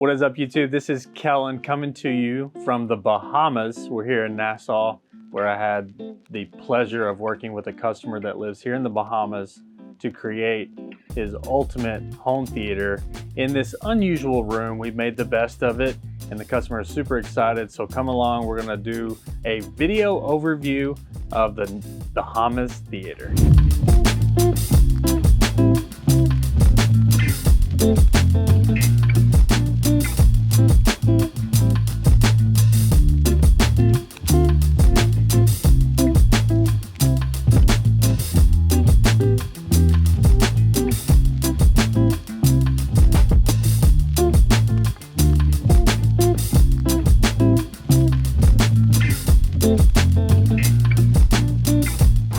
What is up, YouTube? This is Kellen coming to you from the Bahamas. We're here in Nassau, where I had the pleasure of working with a customer that lives here in the Bahamas to create his ultimate home theater in this unusual room. We've made the best of it, and the customer is super excited. So come along, we're gonna do a video overview of the Bahamas Theater.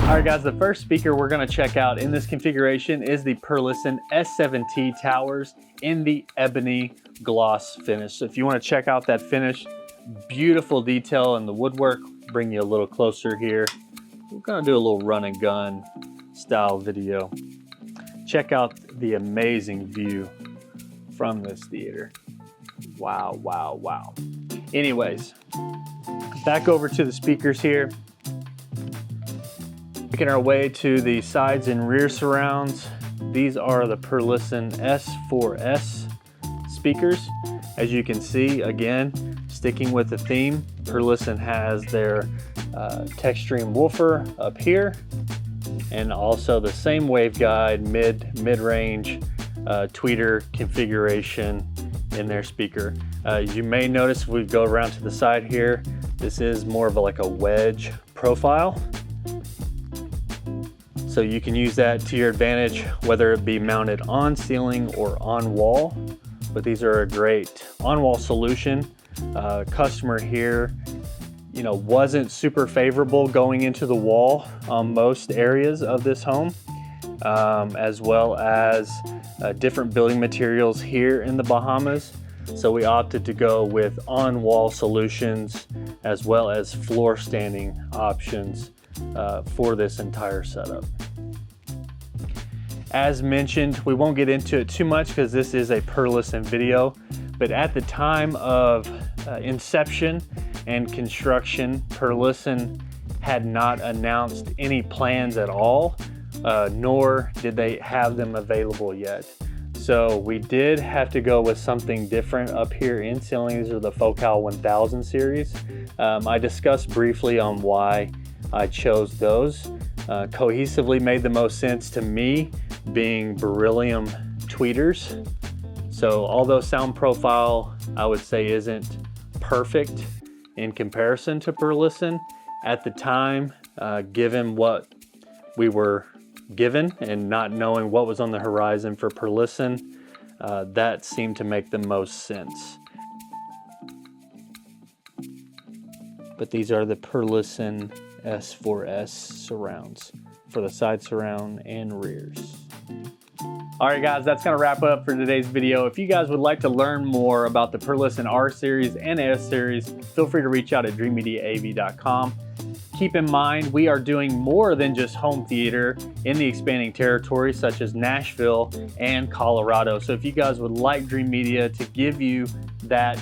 Alright guys, the first speaker we're going to check out in this configuration is the Perlisten S7t towers in the ebony gloss finish. So if you want to check out that finish, beautiful detail in the woodwork, bring you a little closer here. We're going to do a little run and gun style video. Check out the amazing view from this theater. Wow, wow, wow. Anyways, back over to the speakers here. Making our way to the sides and rear surrounds. These are the Perlisten S4s speakers. As you can see, again, sticking with the theme, Perlisten has their Textreme woofer up here, and also the same waveguide mid-range tweeter configuration in their speaker. You may notice if we go around to the side here, this is more of like a wedge profile. So you can use that to your advantage, whether it be mounted on ceiling or on wall. But these are a great on-wall solution. Customer here, wasn't super favorable going into the wall on most areas of this home, as well as different building materials here in the Bahamas. So we opted to go with on-wall solutions as well as floor standing options for this entire setup. As mentioned, we won't get into it too much because this is a Perlisten video, but at the time of inception and construction, Perlisten had not announced any plans at all, nor did they have them available yet. So we did have to go with something different up here in ceiling. These are the Focal 1000 series. I discussed briefly on why I chose those. Cohesively made the most sense to me, being beryllium tweeters. So although sound profile I would say isn't perfect in comparison to Perlisten, at the time, given what we were given and not knowing what was on the horizon for Perlisten, that seemed to make the most sense. But these are the Perlisten S4s surrounds for the side surround and rears. Alright guys, that's going to wrap up for today's video. If you guys would like to learn more about the Perlisten R series and S series, feel free to reach out at dreamediaav.com. Keep in mind, we are doing more than just home theater in the expanding territories such as Nashville and Colorado. So if you guys would like Dreamedia to give you that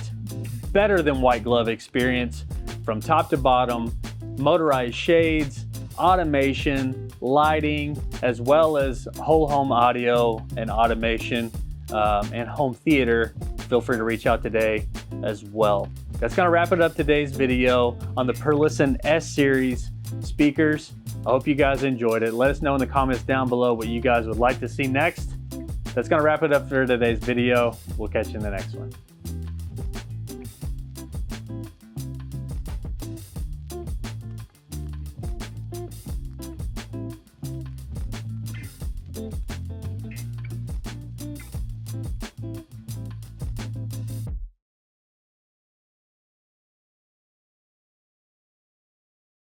better than white glove experience from top to bottom, motorized shades, automation, lighting, as well as whole home audio and automation and home theater, feel free to reach out today as well. That's going to wrap it up today's video on the Perlisten S series speakers. I hope you guys enjoyed it. Let us know in the comments down below what you guys would like to see next. That's going to wrap it up for today's video. We'll catch you in the next one.